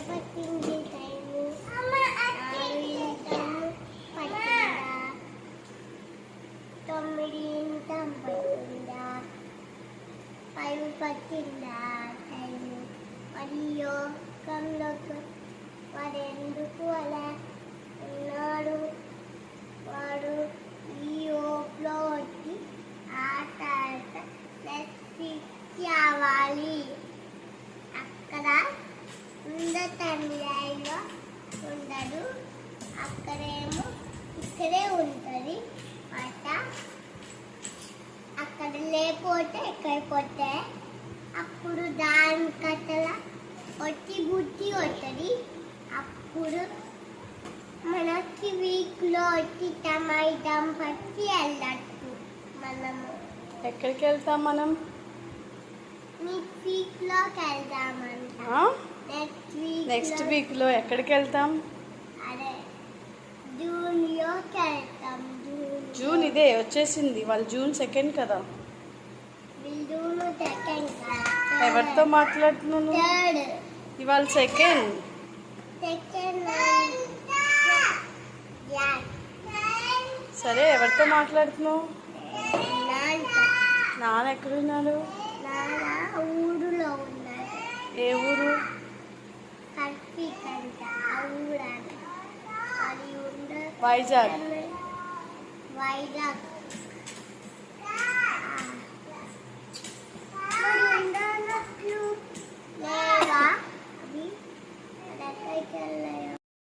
పట్టింది టైము 5 పట్టిందా టైము మరి యోగంలోకి వాడు ఎందుకు అలా ఉన్నాడు వాడు ఈ యోగంలో వచ్చి ఆ తర్వాత అవ్వాలి అక్కడ టైంలో ఉండదు అక్కడేమో ఇక్కడే ఉంటుంది అట అక్కడ లేకపోతే ఎక్కడిపోతే అప్పుడు దాని కట్టల వచ్చి బుద్ధి వస్తుంది అప్పుడు మనకి వీక్లో వచ్చి టమాటం పట్టి వెళ్ళచ్చు మనము. ఎక్కడికి వెళ్తాం మనం? వీక్లోకి వెళ్దామంట. నెక్స్ట్ వీక్లో ఎక్కడికి వెళ్తాం? అదే జూన్లోకి వెళ్తాం. జూన్ ఇదే వచ్చేసింది. వాళ్ళు June 2 కదా. జూన్ 2 ఎవరితో మాట్లాడుతున్నాను? ఇవాళ సెకండ్. సరే ఎవరితో మాట్లాడుతున్నావు? నాన్న ఎక్కడున్నాడు? ఊరులో ఉన్నాడు. ఏ ఊరు? వైజాగ్. వైజాగ్. వైజాగ్